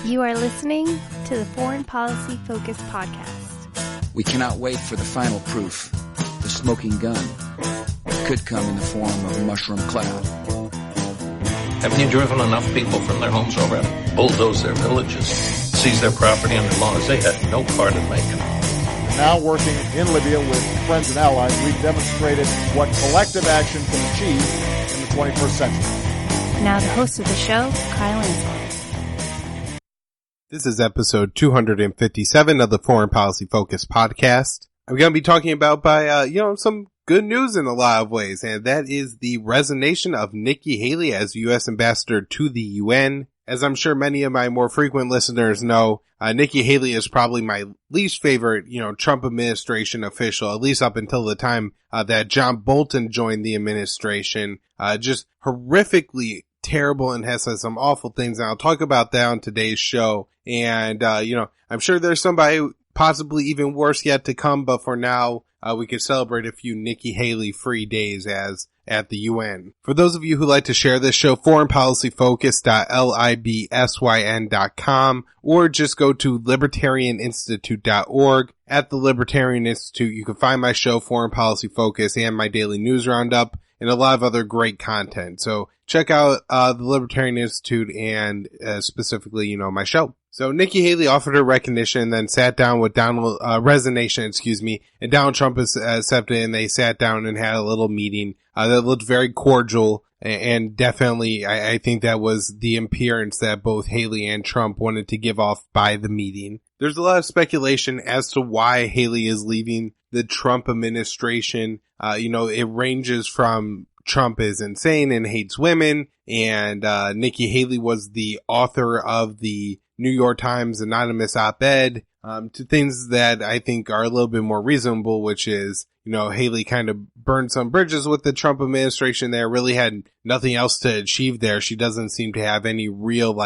You are listening to the Foreign Policy Focus podcast. We cannot wait for the final proof. The smoking gun could come in the form of a mushroom cloud. Haven't you driven enough people from their homes already? Bulldoze their villages, seize their property under laws they had no part in making. Now working in Libya with friends and allies, we've demonstrated what collective action can achieve in the 21st century. Now the host of the show, Kyle Ansel. This is episode 257 of the Foreign Policy Focus podcast. I'm going to be talking about some good news in a lot of ways, and that is the resignation of Nikki Haley as U.S. ambassador to the UN. As I'm sure many of my more frequent listeners know, Nikki Haley is probably my least favorite, Trump administration official, at least up until the time that John Bolton joined the administration. Just horrifically terrible and has said some awful things, and I'll talk about that on today's show. And, I'm sure there's somebody possibly even worse yet to come, but for now, we could celebrate a few Nikki Haley free days at the UN. For those of you who like to share this show, foreignpolicyfocus.libsyn.com, or just go to libertarianinstitute.org. At the Libertarian Institute, you can find my show, Foreign Policy Focus, and my daily news roundup, and a lot of other great content. So check out the Libertarian Institute and specifically, my show. So Nikki Haley offered her recognition and then sat down with resignation, and Donald Trump accepted it, and they sat down and had a little meeting that looked very cordial, and definitely I think that was the appearance that both Haley and Trump wanted to give off by the meeting. There's a lot of speculation as to why Haley is leaving the Trump administration. It ranges from Trump is insane and hates women, and Nikki Haley was the author of the New York Times anonymous op-ed, to things that I think are a little bit more reasonable, which is, Haley kind of burned some bridges with the Trump administration there, really had nothing else to achieve there. She doesn't seem to have any real,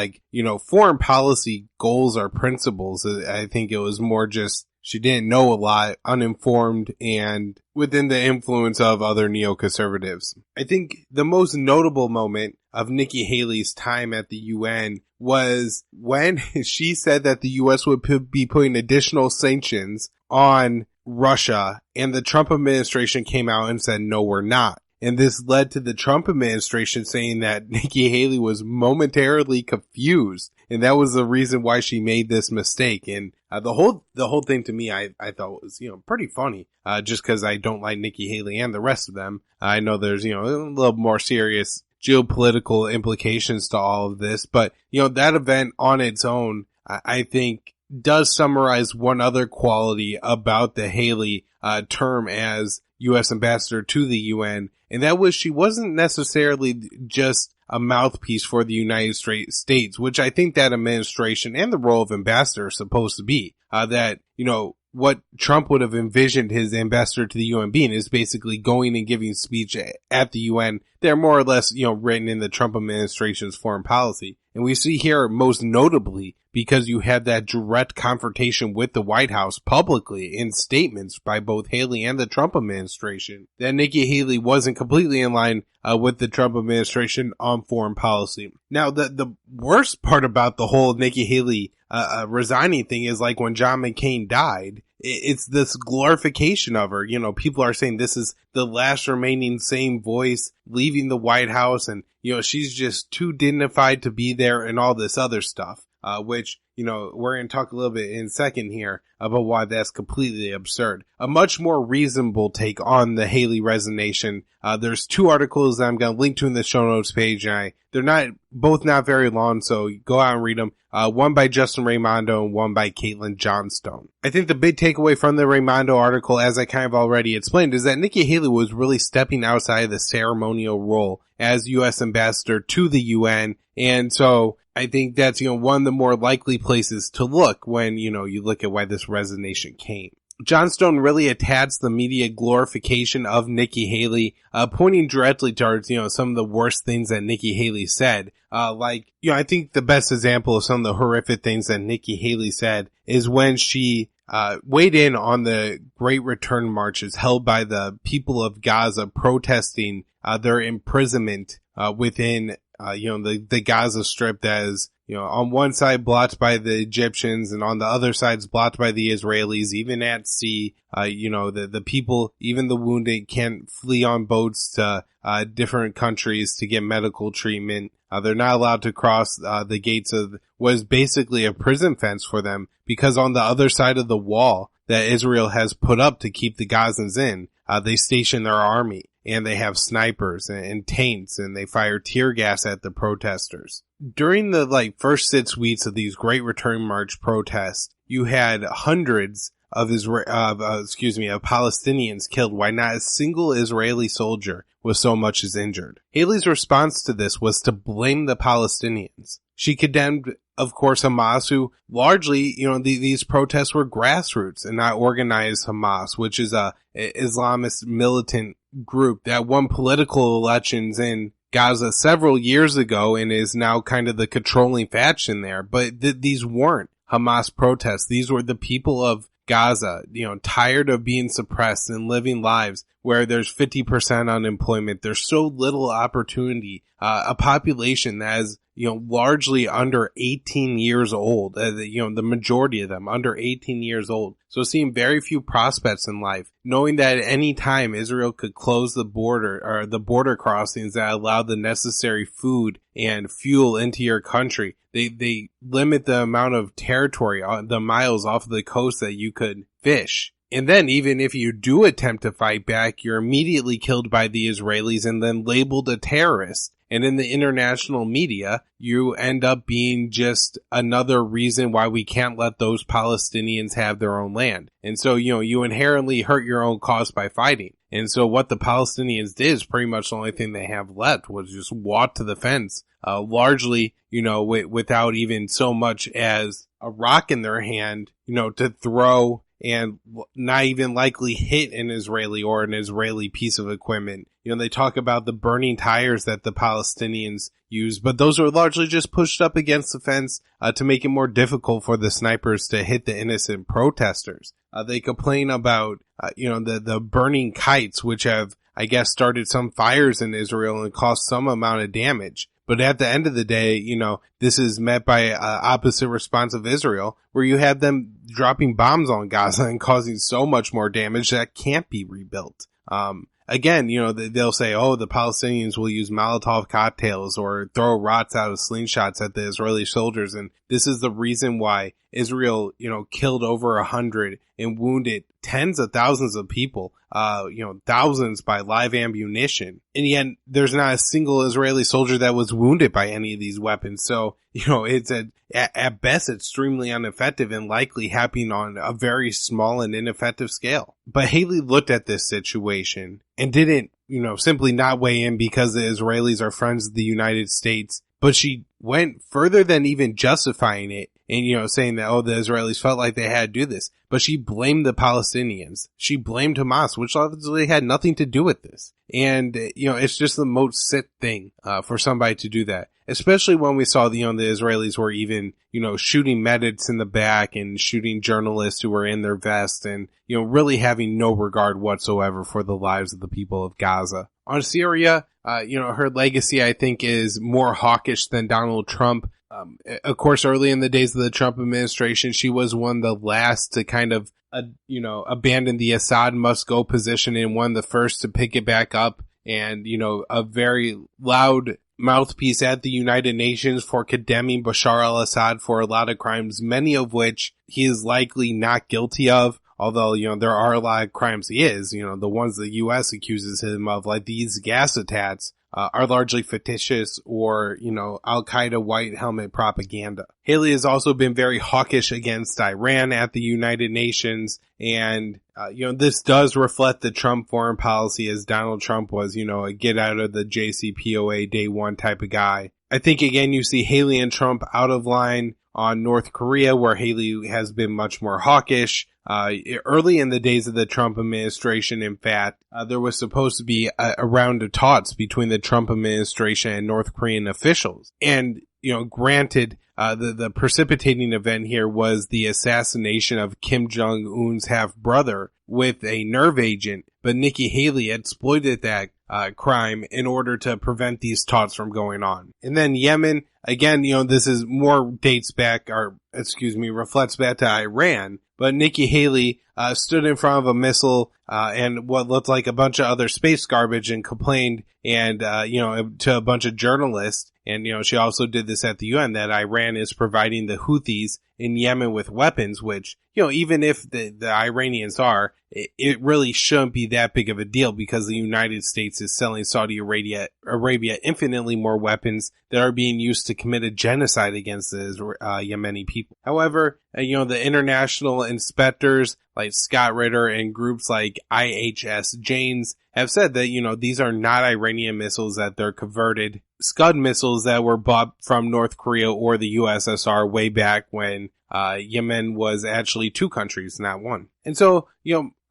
foreign policy goals or principles. I think it was more just she didn't know a lot, uninformed, and within the influence of other neoconservatives. I think the most notable moment of Nikki Haley's time at the UN was when she said that the U.S. would be putting additional sanctions on Russia, and the Trump administration came out and said, no, we're not. And this led to the Trump administration saying that Nikki Haley was momentarily confused, and that was the reason why she made this mistake. And the whole thing to me, I thought was, pretty funny, just because I don't like Nikki Haley and the rest of them. I know there's, a little more serious geopolitical implications to all of this, but, that event on its own, I think, does summarize one other quality about the Haley term as U.S. ambassador to the UN, and that was she wasn't necessarily just a mouthpiece for the United States, which I think that administration and the role of ambassador is supposed to be. That, what Trump would have envisioned his ambassador to the UN being is basically going and giving speech at the UN. They're more or less, written in the Trump administration's foreign policy. And we see here most notably because you had that direct confrontation with the White House publicly in statements by both Haley and the Trump administration that Nikki Haley wasn't completely in line with the Trump administration on foreign policy. Now, the worst part about the whole Nikki Haley resigning thing is like when John McCain died, it's this glorification of her. People are saying this is the last remaining sane voice leaving the White House, and, she's just too dignified to be there and all this other stuff, which, we're going to talk a little bit in a second here about why that's completely absurd. A much more reasonable take on the Haley resignation. There's two articles that I'm going to link to in the show notes page, and they're both not very long, so go out and read them. One by Justin Raimondo and one by Caitlin Johnstone. I think the big takeaway from the Raimondo article, as I kind of already explained, is that Nikki Haley was really stepping outside of the ceremonial role as U.S. ambassador to the UN, and so I think that's, one of the more likely places to look when, you look at why this resignation came. Johnstone really attacks the media glorification of Nikki Haley, pointing directly towards, some of the worst things that Nikki Haley said. I think the best example of some of the horrific things that Nikki Haley said is when she weighed in on the Great Return marches held by the people of Gaza protesting their imprisonment within the Gaza Strip that is on one side blocked by the Egyptians and on the other side's blocked by the Israelis, even at sea. The people, even the wounded, can't flee on boats to different countries to get medical treatment. They're not allowed to cross the gates of what is basically a prison fence for them, because on the other side of the wall that Israel has put up to keep the Gazans in, they station their army, and they have snipers and tanks, and they fire tear gas at the protesters. During the first 6 weeks of these Great Return March protests, you had hundreds of Palestinians killed, while not a single Israeli soldier was so much as injured. Haley's response to this was to blame the Palestinians. She condemned, of course, Hamas, who largely, these protests were grassroots and not organized Hamas, which is a Islamist militant group that won political elections in Gaza several years ago and is now kind of the controlling faction there. But these weren't Hamas protests. These were the people of Gaza, tired of being suppressed and living lives where there's 50% unemployment. There's so little opportunity. A population that is, largely under 18 years old. The majority of them under 18 years old. So seeing very few prospects in life, knowing that at any time Israel could close the border or the border crossings that allow the necessary food and fuel into your country. They limit the amount of territory, the miles off of the coast that you could fish. And then even if you do attempt to fight back, you're immediately killed by the Israelis and then labeled a terrorist. And in the international media, you end up being just another reason why we can't let those Palestinians have their own land. And so, you inherently hurt your own cause by fighting. And so what the Palestinians did is pretty much the only thing they have left was just walk to the fence, largely, without even so much as a rock in their hand, to throw and not even likely hit an Israeli or an Israeli piece of equipment. They talk about the burning tires that the Palestinians use, but those are largely just pushed up against the fence to make it more difficult for the snipers to hit the innocent protesters. They complain about, the burning kites, which have, I guess, started some fires in Israel and caused some amount of damage. But at the end of the day, this is met by opposite response of Israel, where you have them dropping bombs on Gaza and causing so much more damage that can't be rebuilt. Again, they'll say, the Palestinians will use Molotov cocktails or throw rocks out of slingshots at the Israeli soldiers. And this is the reason why Israel, killed over 100 and wounded tens of thousands of people, thousands by live ammunition. And yet there's not a single Israeli soldier that was wounded by any of these weapons. So, it's at best extremely ineffective and likely happening on a very small and ineffective scale. But Haley looked at this situation and didn't, simply not weigh in because the Israelis are friends of the United States, but she went further than even justifying it and, saying that, the Israelis felt like they had to do this. But she blamed the Palestinians. She blamed Hamas, which obviously had nothing to do with this. And, it's just the most sick thing, for somebody to do that. Especially when we saw, the Israelis were even, shooting medics in the back and shooting journalists who were in their vests and, really having no regard whatsoever for the lives of the people of Gaza. On Syria, her legacy, I think, is more hawkish than Donald Trump. Of course, early in the days of the Trump administration, she was one of the last to kind of, abandon the Assad must go position and one of the first to pick it back up. And, a very loud mouthpiece at the United Nations for condemning Bashar al-Assad for a lot of crimes, many of which he is likely not guilty of. Although, there are a lot of crimes he is, the ones the U.S. accuses him of, like these gas attacks, are largely fictitious or, Al-Qaeda white helmet propaganda. Haley has also been very hawkish against Iran at the United Nations. And, this does reflect the Trump foreign policy, as Donald Trump was, a get out of the JCPOA day one type of guy. I think, again, you see Haley and Trump out of line on North Korea, where Haley has been much more hawkish. Early in the days of the Trump administration, in fact, there was supposed to be a round of talks between the Trump administration and North Korean officials. And, granted, the precipitating event here was the assassination of Kim Jong-un's half-brother with a nerve agent, but Nikki Haley exploited that crime in order to prevent these talks from going on. And then Yemen, again, this is more reflects back to Iran, but Nikki Haley stood in front of a missile and what looked like a bunch of other space garbage and complained and to a bunch of journalists. And she also did this at the UN, that Iran is providing the Houthis in Yemen with weapons, which even if the Iranians are, it really shouldn't be that big of a deal, because the United States is selling Saudi Arabia infinitely more weapons that are being used to commit a genocide against the Yemeni people. However, the international inspectors like Scott Ritter and groups like IHS Janes have said that, these are not Iranian missiles, that they're converted Scud missiles that were bought from North Korea or the USSR way back when Yemen was actually two countries, not one. And so,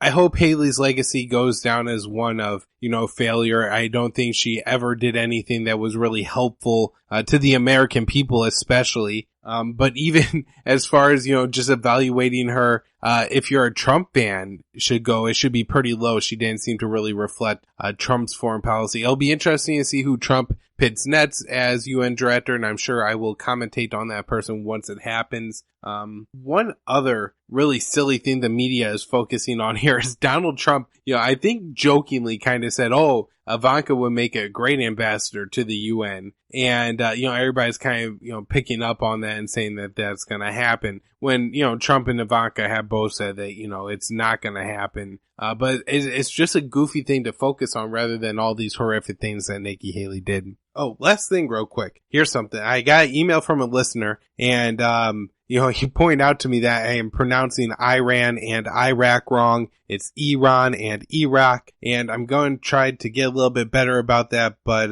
I hope Haley's legacy goes down as one of, failure. I don't think she ever did anything that was really helpful to the American people, especially. But even as far as, just evaluating her, if you're a Trump fan should go, it should be pretty low. She didn't seem to really reflect Trump's foreign policy. It'll be interesting to see who Trump pits next as UN director, and I'm sure I will commentate on that person once it happens. One other really silly thing the media is focusing on here is Donald Trump, I think jokingly kind of said, Ivanka would make a great ambassador to the UN. And, everybody's kind of, picking up on that and saying that that's going to happen when, Trump and Ivanka have both said that, it's not going to happen. But it's just a goofy thing to focus on rather than all these horrific things that Nikki Haley did. Oh, last thing real quick. Here's something. I got an email from a listener and, he pointed out to me that I am pronouncing Iran and Iraq wrong. It's Iran and Iraq, and I'm going to try to get a little bit better about that, but,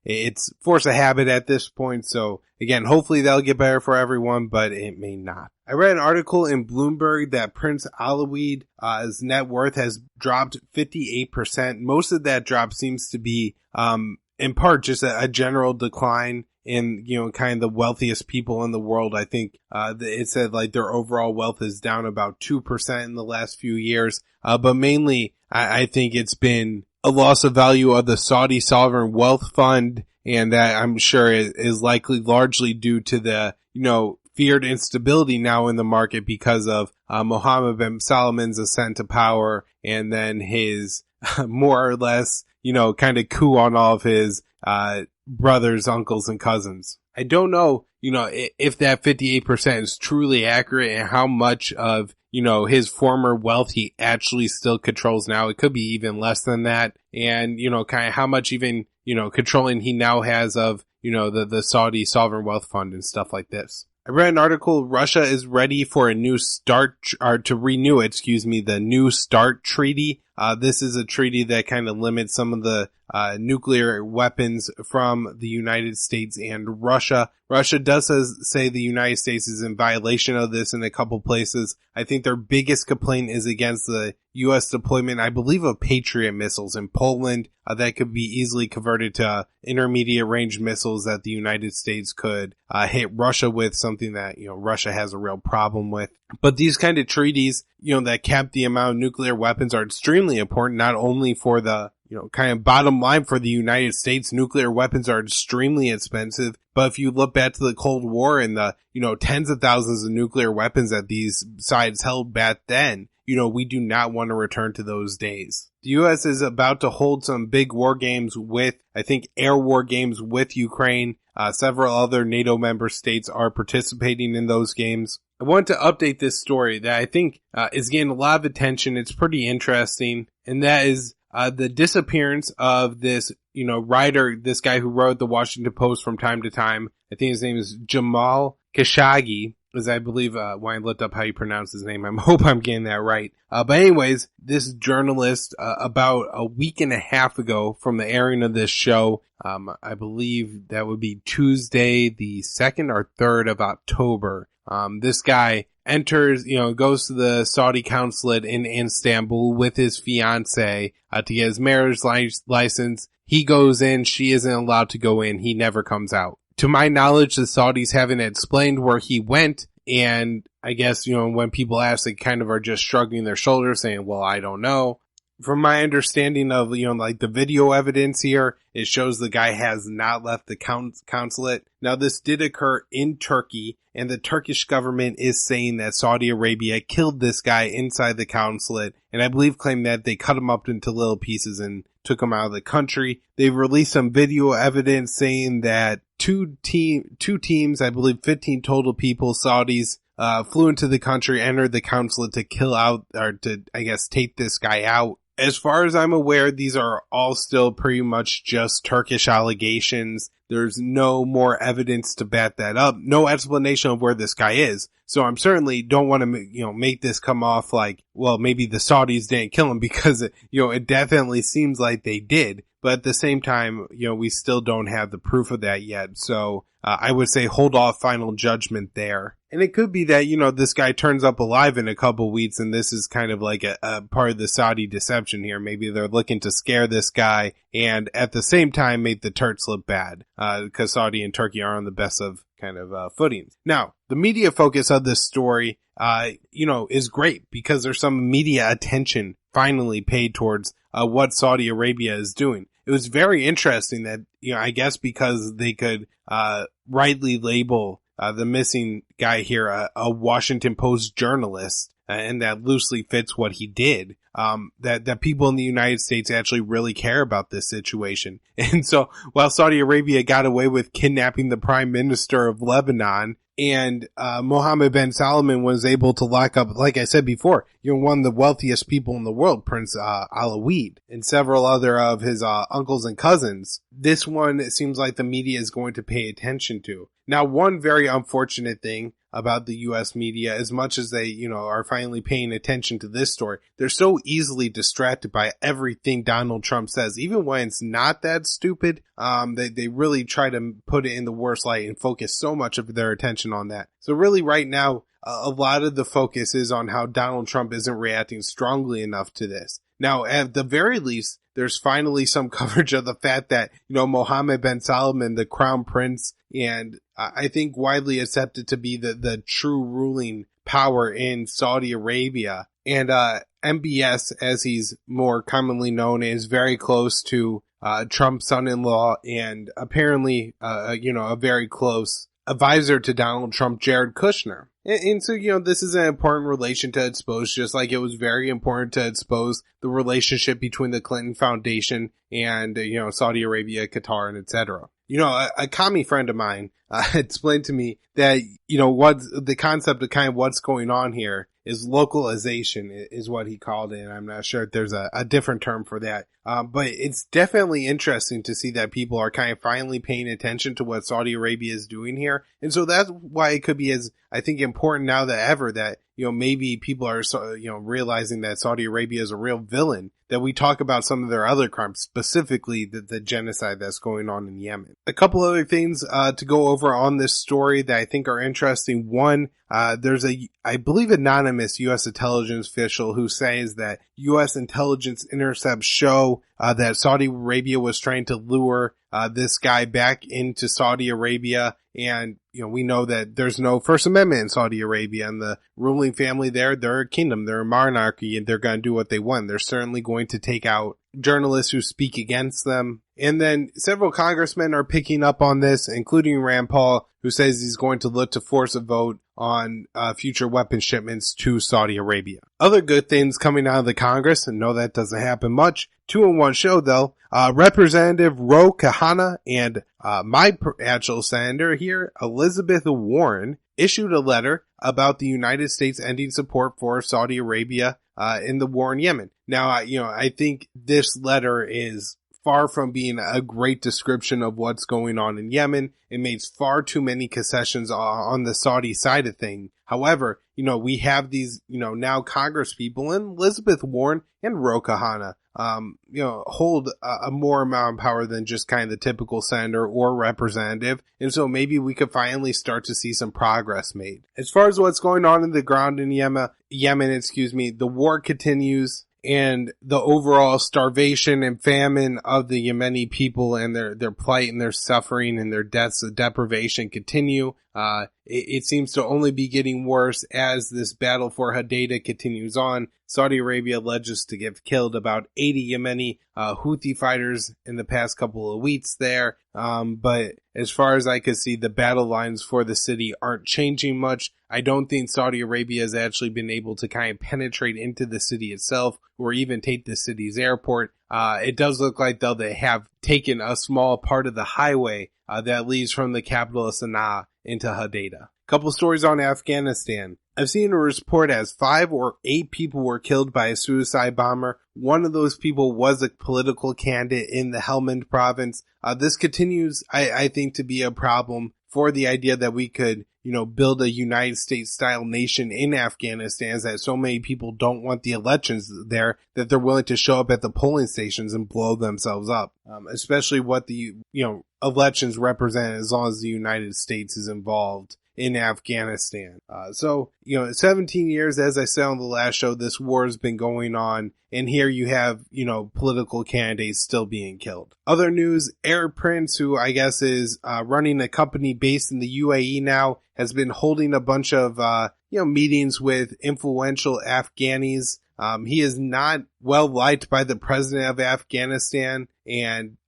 it's force of habit at this point. So again, hopefully that'll get better for everyone, but it may not. I read an article in Bloomberg that Prince Alawi's net worth has dropped 58%. Most of that drop seems to be, in part just a general decline in, kind of the wealthiest people in the world. I think, it said like their overall wealth is down about 2% in the last few years. But mainly I think it's been a loss of value of the Saudi Sovereign Wealth Fund. And that I'm sure is likely largely due to the, feared instability now in the market because of, Mohammed bin Salman's ascent to power and then his more or less, kind of coup on all of his, brothers, uncles, and cousins. I don't know, if that 58% is truly accurate and how much of, his former wealth he actually still controls now. It could be even less than that. And, kind of how much even, controlling he now has of, the Saudi Sovereign Wealth Fund and stuff like this. I read an article, Russia is ready for a new to renew, the New START treaty. This is a treaty that kind of limits some of the nuclear weapons from the United States and Russia. Russia does say the United States is in violation of this in a couple places. I think their biggest complaint is against the U.S. deployment, I believe, of Patriot missiles in Poland that could be easily converted to intermediate range missiles that the United States could hit Russia with, something that, Russia has a real problem with. But these kind of treaties, that cap the amount of nuclear weapons are extremely important, not only for the, kind of bottom line for the United States. Nuclear weapons are extremely expensive. But if you look back to the Cold War and the, tens of thousands of nuclear weapons that these sides held back then, we do not want to return to those days. The U.S. is about to hold some big war games with, I think, air war games with Ukraine. Several other NATO member states are participating in those games. I want to update this story that I think is getting a lot of attention. It's pretty interesting, and that is the disappearance of this, writer, this guy who wrote the Washington Post from time to time. I think his name is Jamal Khashoggi, as I believe when I looked up how you pronounce his name. I hope I'm getting that right. But anyways, this journalist about a week and a half ago from the airing of this show, I believe that would be Tuesday, the 2nd or 3rd of October. This guy enters, goes to the Saudi consulate in Istanbul with his fiance to get his marriage license. He goes in, she isn't allowed to go in, he never comes out. To my knowledge, the Saudis haven't explained where he went, and I guess, when people ask, they kind of are just shrugging their shoulders saying, well, I don't know. from my understanding of, like the video evidence here, it shows the guy has not left the consulate. Now, this did occur in Turkey, and the Turkish government is saying that Saudi Arabia killed this guy inside the consulate, and I believe claimed that they cut him up into little pieces and took him out of the country. They've released some video evidence saying that two teams, I believe 15 total people, Saudis, flew into the country, entered the consulate to kill out, or to, I guess, take this guy out. As far as I'm aware, these are all still pretty much just Turkish allegations. There's no more evidence to back that up. No explanation of where this guy is. So I'm certainly don't want to, make this come off like, well, maybe the Saudis didn't kill him, because, it definitely seems like they did. But at the same time, we still don't have the proof of that yet. So I would say hold off final judgment there. And it could be that, this guy turns up alive in a couple weeks, and this is kind of like a part of the Saudi deception here. Maybe they're looking to scare this guy and at the same time make the Turks look bad, because Saudi and Turkey are on the best of kind of footings. Now, the media focus of this story, is great, because there's some media attention finally paid towards what Saudi Arabia is doing. It was very interesting that, I guess because they could rightly label the missing guy here a Washington Post journalist, and that loosely fits what he did, that people in the United States actually really care about this situation. And so while Saudi Arabia got away with kidnapping the prime minister of Lebanon, and Mohammed bin Salman was able to lock up, like I said before, one of the wealthiest people in the world, Prince Alawid, and several other of his uncles and cousins. This one, it seems like the media is going to pay attention to. Now, one very unfortunate thing about the U.S. media, as much as they, are finally paying attention to this story, they're so easily distracted by everything Donald Trump says, even when it's not that stupid. They really try to put it in the worst light and focus so much of their attention on that. So really right now, a lot of the focus is on how Donald Trump isn't reacting strongly enough to this. Now, at the very least, there's finally some coverage of the fact that, Mohammed bin Salman, the crown prince, and I think widely accepted to be the true ruling power in Saudi Arabia. And MBS, as he's more commonly known, is very close to Trump's son-in-law, and apparently, a very close advisor to Donald Trump, Jared Kushner. And so, this is an important relation to expose, just like it was very important to expose the relationship between the Clinton Foundation and, Saudi Arabia, Qatar, and etc. A commie friend of mine explained to me that, what's the concept of kind of what's going on here is localization is what he called it. And I'm not sure if there's a different term for that. But it's definitely interesting to see that people are kind of finally paying attention to what Saudi Arabia is doing here. And so that's why it could be as, I think, important now than ever that, maybe people are, realizing that Saudi Arabia is a real villain, that we talk about some of their other crimes, specifically the genocide that's going on in Yemen. A couple other things to go over on this story that I think are interesting. One, there's I believe, anonymous U.S. intelligence official who says that U.S. intelligence intercepts show that Saudi Arabia was trying to lure this guy back into Saudi Arabia. And, we know that there's no First Amendment in Saudi Arabia, and the ruling family there, they're a kingdom, they're a monarchy, and they're going to do what they want. They're certainly going to take out journalists who speak against them. And then several congressmen are picking up on this, including Rand Paul, who says he's going to look to force a vote on future weapon shipments to Saudi Arabia. Other good things coming out of the Congress, and no, that doesn't happen much. 2-in-1 show though. Representative Ro Khanna and my actual senator here, Elizabeth Warren, issued a letter about the United States ending support for Saudi Arabia in the war in Yemen. Now, I think this letter is far from being a great description of what's going on in Yemen. It makes far too many concessions on the Saudi side of things. However, we have these, now Congress people, and Elizabeth Warren and Ro Khanna, hold a more amount of power than just kind of the typical senator or representative. And so maybe we could finally start to see some progress made. As far as what's going on in the ground in Yemen, the war continues. And the overall starvation and famine of the Yemeni people and their plight and their suffering and their deaths of deprivation continue. it seems to only be getting worse as this battle for Hodeidah continues on. Saudi Arabia alleges to have killed about 80 Yemeni Houthi fighters in the past couple of weeks there. But as far as I can see, the battle lines for the city aren't changing much. I don't think Saudi Arabia has actually been able to kind of penetrate into the city itself or even take the city's airport. It does look like, though, they have taken a small part of the highway that leads from the capital of Sana'a into Hodeidah. Couple stories on Afghanistan. I've seen a report as 5 or 8 people were killed by a suicide bomber. One of those people was a political candidate in the Helmand province. This continues, I think, to be a problem for the idea that we could, build a United States style nation in Afghanistan, that so many people don't want the elections there that they're willing to show up at the polling stations and blow themselves up. Especially what the, elections represent as long as the United States is involved in Afghanistan. 17 years, as I said on the last show, this war has been going on, and here you have, political candidates still being killed. Other news, Arab Prince, who I guess is running a company based in the UAE now, has been holding a bunch of, meetings with influential Afghanis. He is not well liked by the president of Afghanistan and,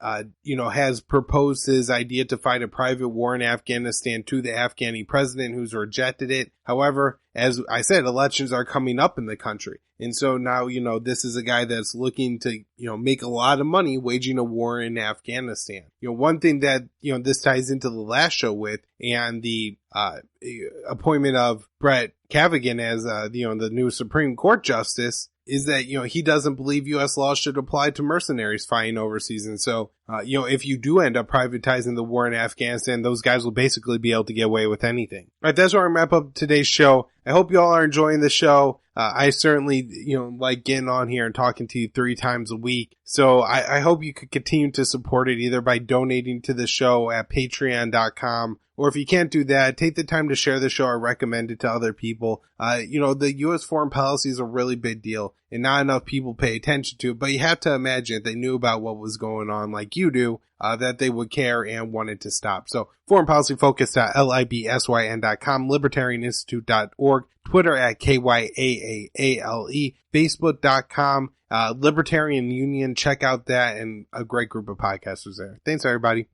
has proposed his idea to fight a private war in Afghanistan to the Afghani president, who's rejected it. However, as I said, elections are coming up in the country. And so now, this is a guy that's looking to, make a lot of money waging a war in Afghanistan. One thing that, this ties into the last show with, and the appointment of Brett Kavanaugh as, the new Supreme Court justice, is that, he doesn't believe U.S. laws should apply to mercenaries fighting overseas. And so, if you do end up privatizing the war in Afghanistan, those guys will basically be able to get away with anything. All right, that's where I wrap up today's show. I hope you all are enjoying the show. I certainly, like getting on here and talking to you 3 times a week. So I hope you could continue to support it either by donating to the show at patreon.com. Or if you can't do that, take the time to share the show or recommend it to other people. The U.S. foreign policy is a really big deal and not enough people pay attention to it. But you have to imagine if they knew about what was going on like you do, that they would care and want it to stop. So foreignpolicyfocus.libsyn.com, libertarianinstitute.org, Twitter at KYAAALE, Facebook.com, Libertarian Union. Check out that, and a great group of podcasters there. Thanks, everybody.